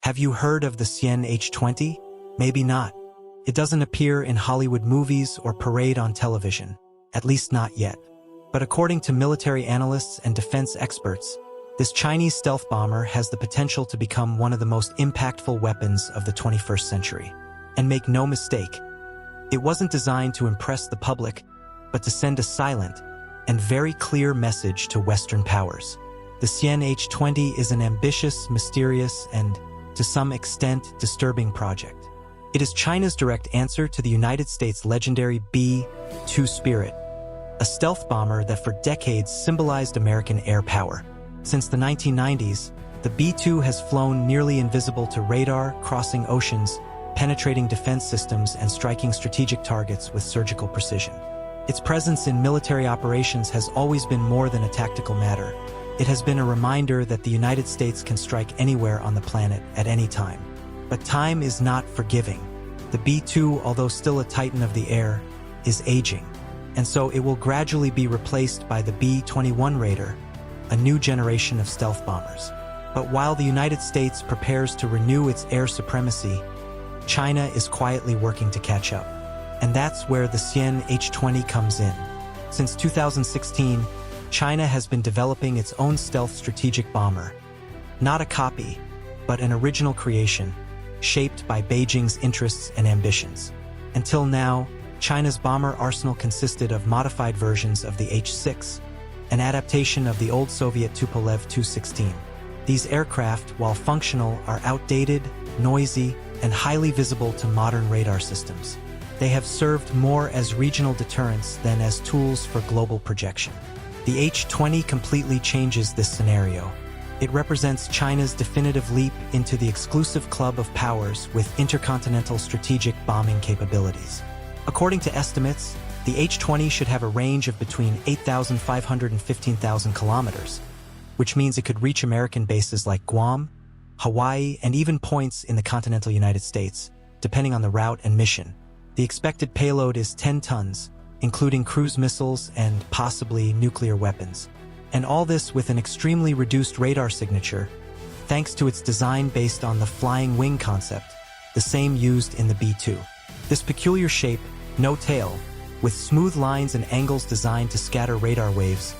Have you heard of the Xian H-20? Maybe not. It doesn't appear in Hollywood movies or parade on television, at least not yet. But according to military analysts and defense experts, this Chinese stealth bomber has the potential to become one of the most impactful weapons of the 21st century. And make no mistake, it wasn't designed to impress the public, but to send a silent and very clear message to Western powers. The Xian H-20 is an ambitious, mysterious, and, to some extent, disturbing project. It is China's direct answer to the United States' legendary B-2 Spirit, a stealth bomber that for decades symbolized American air power. Since the 1990s, the B-2 has flown nearly invisible to radar, crossing oceans, penetrating defense systems, and striking strategic targets with surgical precision. Its presence in military operations has always been more than a tactical matter. It has been a reminder that the United States can strike anywhere on the planet at any time. But time is not forgiving. The B-2, although still a titan of the air, is aging, and so it will gradually be replaced by the B-21 Raider, a new generation of stealth bombers. But while the United States prepares to renew its air supremacy, China is quietly working to catch up. And that's where the Xian H-20 comes in. Since 2016, China has been developing its own stealth strategic bomber. Not a copy, but an original creation, shaped by Beijing's interests and ambitions. Until now, China's bomber arsenal consisted of modified versions of the H-6, an adaptation of the old Soviet Tupolev Tu-16. These aircraft, while functional, are outdated, noisy, and highly visible to modern radar systems. They have served more as regional deterrents than as tools for global projection. The H-20 completely changes this scenario. It represents China's definitive leap into the exclusive club of powers with intercontinental strategic bombing capabilities. According to estimates, the H-20 should have a range of between 8,500 and 15,000 kilometers, which means it could reach American bases like Guam, Hawaii, and even points in the continental United States, depending on the route and mission. The expected payload is 10 tons, including cruise missiles and possibly nuclear weapons. And all this with an extremely reduced radar signature, thanks to its design based on the flying wing concept, the same used in the B-2. This peculiar shape, no tail, with smooth lines and angles designed to scatter radar waves,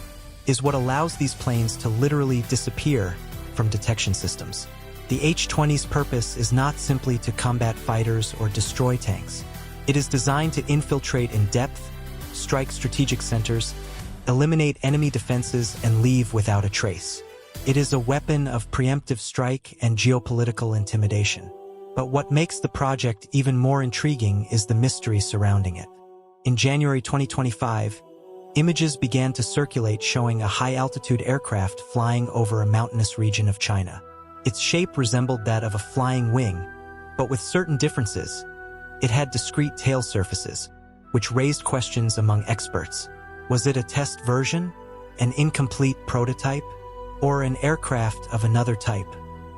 is what allows these planes to literally disappear from detection systems. The H-20's purpose is not simply to combat fighters or destroy tanks. It is designed to infiltrate in depth, strike strategic centers, eliminate enemy defenses, and leave without a trace. It is a weapon of preemptive strike and geopolitical intimidation. But what makes the project even more intriguing is the mystery surrounding it. In January 2025, images began to circulate showing a high-altitude aircraft flying over a mountainous region of China. Its shape resembled that of a flying wing, but with certain differences. It had discrete tail surfaces, which raised questions among experts. Was it a test version, an incomplete prototype, or an aircraft of another type?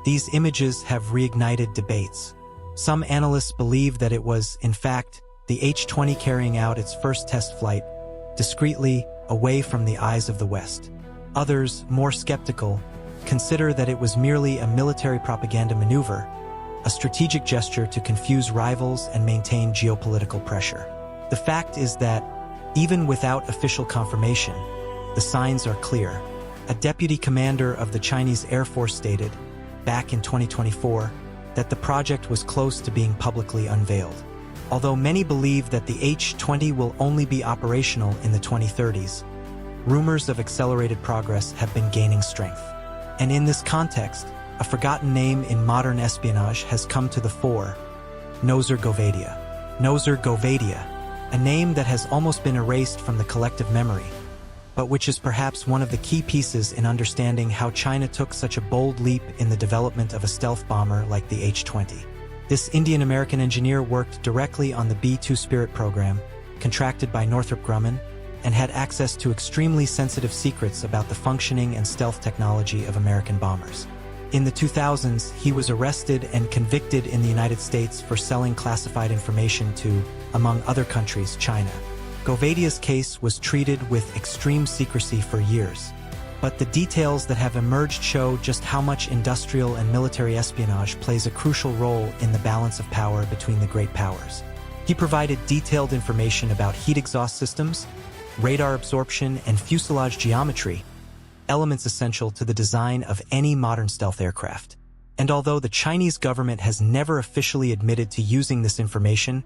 These images have reignited debates. Some analysts believe that it was, in fact, the H-20 carrying out its first test flight, discreetly, away from the eyes of the West. Others, more skeptical, consider that it was merely a military propaganda maneuver, a strategic gesture to confuse rivals and maintain geopolitical pressure. The fact is that, even without official confirmation, the signs are clear. A deputy commander of the Chinese Air Force stated, back in 2024, that the project was close to being publicly unveiled. Although many believe that the H-20 will only be operational in the 2030s, rumors of accelerated progress have been gaining strength. And in this context, a forgotten name in modern espionage has come to the fore: Nozher-Govadia. Nozher-Govadia, a name that has almost been erased from the collective memory, but which is perhaps one of the key pieces in understanding how China took such a bold leap in the development of a stealth bomber like the H-20. This Indian-American engineer worked directly on the B-2 Spirit program, contracted by Northrop Grumman, and had access to extremely sensitive secrets about the functioning and stealth technology of American bombers. In the 2000s, he was arrested and convicted in the United States for selling classified information to, among other countries, China. Govadia's case was treated with extreme secrecy for years. But the details that have emerged show just how much industrial and military espionage plays a crucial role in the balance of power between the great powers. He provided detailed information about heat exhaust systems, radar absorption, and fuselage geometry, elements essential to the design of any modern stealth aircraft. And although the Chinese government has never officially admitted to using this information,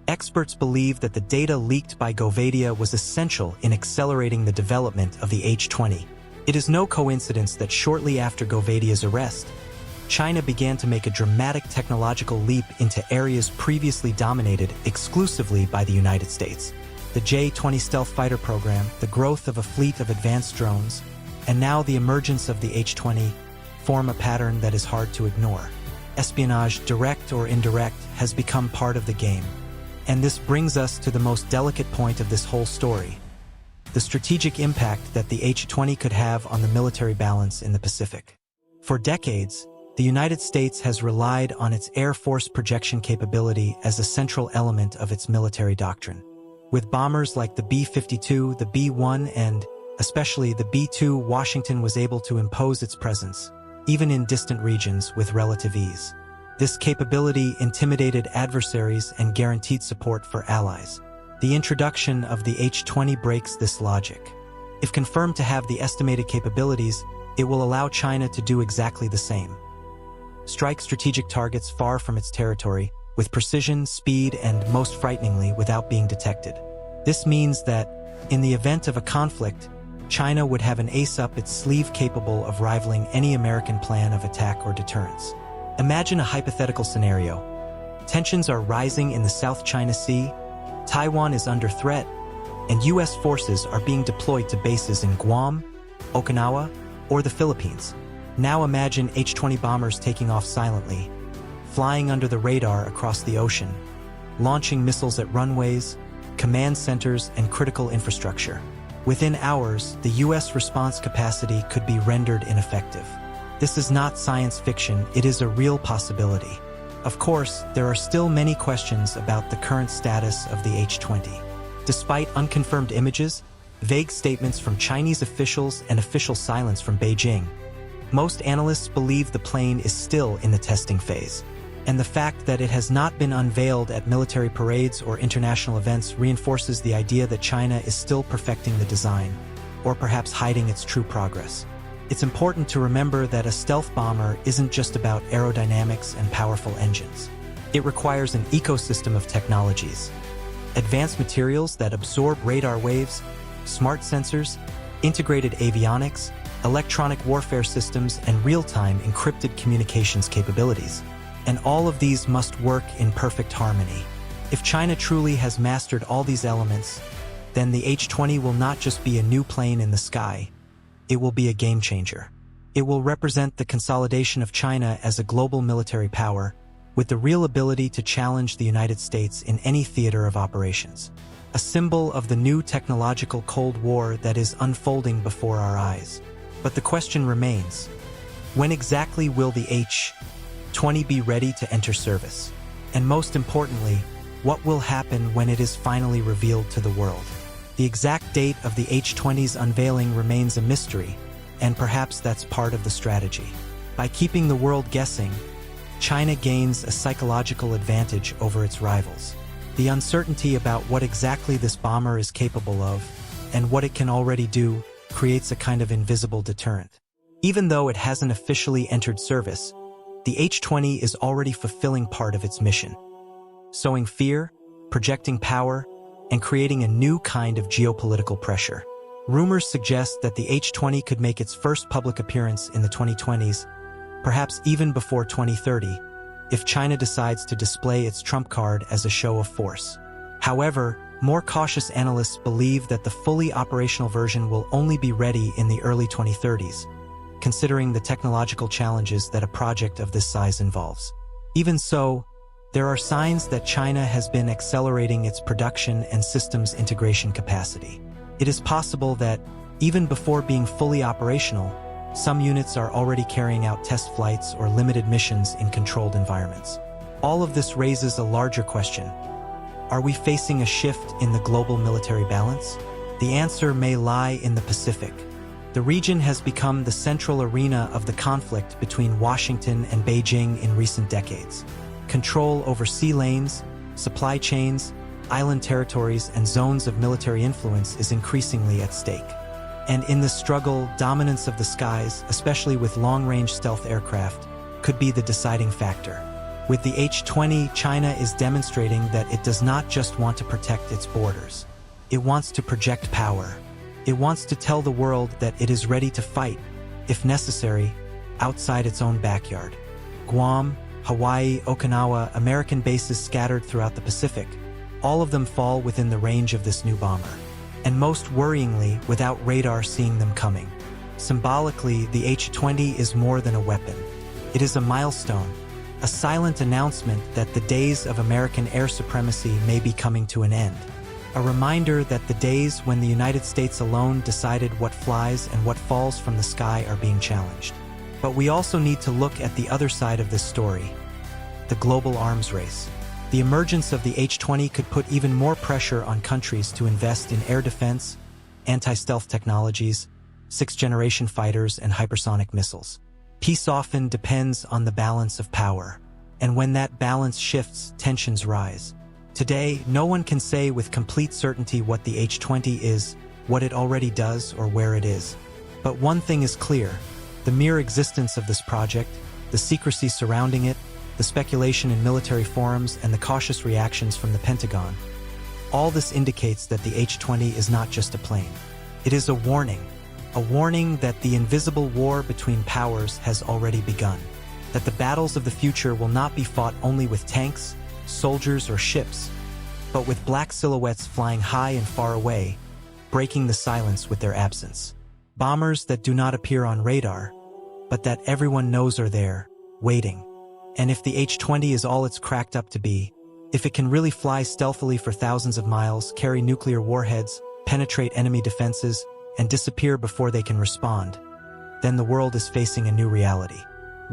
experts believe that the data leaked by Govadia was essential in accelerating the development of the H-20. It is no coincidence that shortly after Govadia's arrest, China began to make a dramatic technological leap into areas previously dominated exclusively by the United States. The J-20 stealth fighter program, the growth of a fleet of advanced drones, and now the emergence of the H-20 form a pattern that is hard to ignore. Espionage, direct or indirect, has become part of the game. And this brings us to the most delicate point of this whole story: the strategic impact that the H-20 could have on the military balance in the Pacific. For decades, the United States has relied on its Air Force projection capability as a central element of its military doctrine. With bombers like the B-52, the B-1, and especially the B-2, Washington was able to impose its presence, even in distant regions, with relative ease. This capability intimidated adversaries and guaranteed support for allies. The introduction of the H-20 breaks this logic. If confirmed to have the estimated capabilities, it will allow China to do exactly the same. Strike strategic targets far from its territory, with precision, speed, and, most frighteningly, without being detected. This means that, in the event of a conflict, China would have an ace up its sleeve capable of rivaling any American plan of attack or deterrence. Imagine a hypothetical scenario. Tensions are rising in the South China Sea, Taiwan is under threat, and U.S. forces are being deployed to bases in Guam, Okinawa, or the Philippines. Now imagine H-20 bombers taking off silently, flying under the radar across the ocean, launching missiles at runways, command centers, and critical infrastructure. Within hours, the U.S. response capacity could be rendered ineffective. This is not science fiction, it is a real possibility. Of course, there are still many questions about the current status of the H-20. Despite unconfirmed images, vague statements from Chinese officials, and official silence from Beijing, most analysts believe the plane is still in the testing phase. And the fact that it has not been unveiled at military parades or international events reinforces the idea that China is still perfecting the design, or perhaps hiding its true progress. It's important to remember that a stealth bomber isn't just about aerodynamics and powerful engines. It requires an ecosystem of technologies: advanced materials that absorb radar waves, smart sensors, integrated avionics, electronic warfare systems, and real-time encrypted communications capabilities. And all of these must work in perfect harmony. If China truly has mastered all these elements, then the H-20 will not just be a new plane in the sky, it will be a game changer. It will represent the consolidation of China as a global military power, with the real ability to challenge the United States in any theater of operations. A symbol of the new technological Cold War that is unfolding before our eyes. But the question remains: when exactly will the H-20 be ready to enter service? And most importantly, what will happen when it is finally revealed to the world? The exact date of the H-20's unveiling remains a mystery, and perhaps that's part of the strategy. By keeping the world guessing, China gains a psychological advantage over its rivals. The uncertainty about what exactly this bomber is capable of, and what it can already do, creates a kind of invisible deterrent. Even though it hasn't officially entered service, the H-20 is already fulfilling part of its mission: sowing fear, projecting power, and creating a new kind of geopolitical pressure. Rumors suggest that the H-20 could make its first public appearance in the 2020s, perhaps even before 2030, if China decides to display its trump card as a show of force. However, more cautious analysts believe that the fully operational version will only be ready in the early 2030s, considering the technological challenges that a project of this size involves. Even so, there are signs that China has been accelerating its production and systems integration capacity. It is possible that, even before being fully operational, some units are already carrying out test flights or limited missions in controlled environments. All of this raises a larger question: are we facing a shift in the global military balance? The answer may lie in the Pacific, The region has become the central arena of the conflict between Washington and Beijing in recent decades. Control over sea lanes, supply chains, island territories, and zones of military influence is increasingly at stake. And in this struggle, dominance of the skies, especially with long-range stealth aircraft, could be the deciding factor. With the H-20, China is demonstrating that it does not just want to protect its borders. It wants to project power. It wants to tell the world that it is ready to fight, if necessary, outside its own backyard. Guam, Hawaii, Okinawa, American bases scattered throughout the Pacific, all of them fall within the range of this new bomber. And most worryingly, without radar seeing them coming. Symbolically, the H-20 is more than a weapon. It is a milestone, a silent announcement that the days of American air supremacy may be coming to an end. A reminder that the days when the United States alone decided what flies and what falls from the sky are being challenged. But we also need to look at the other side of this story, the global arms race. The emergence of the H-20 could put even more pressure on countries to invest in air defense, anti-stealth technologies, sixth-generation fighters, and hypersonic missiles. Peace often depends on the balance of power, and when that balance shifts, tensions rise. Today, no one can say with complete certainty what the H-20 is, what it already does, or where it is. But one thing is clear: the mere existence of this project, the secrecy surrounding it, the speculation in military forums, and the cautious reactions from the Pentagon. All this indicates that the H-20 is not just a plane. It is a warning that the invisible war between powers has already begun, that the battles of the future will not be fought only with tanks, soldiers, or ships, but with black silhouettes flying high and far away, breaking the silence with their absence. Bombers that do not appear on radar, but that everyone knows are there, waiting. And if the H-20 is all it's cracked up to be, if it can really fly stealthily for thousands of miles, carry nuclear warheads, penetrate enemy defenses, and disappear before they can respond, then the world is facing a new reality.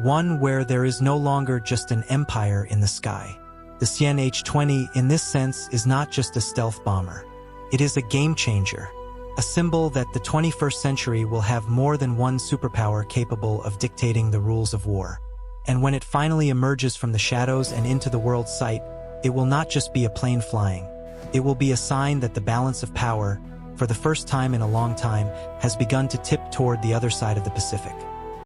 One where there is no longer just an empire in the sky. The Xi'an H-20, in this sense, is not just a stealth bomber. It is a game changer, a symbol that the 21st century will have more than one superpower capable of dictating the rules of war. And when it finally emerges from the shadows and into the world's sight, it will not just be a plane flying. It will be a sign that the balance of power, for the first time in a long time, has begun to tip toward the other side of the Pacific.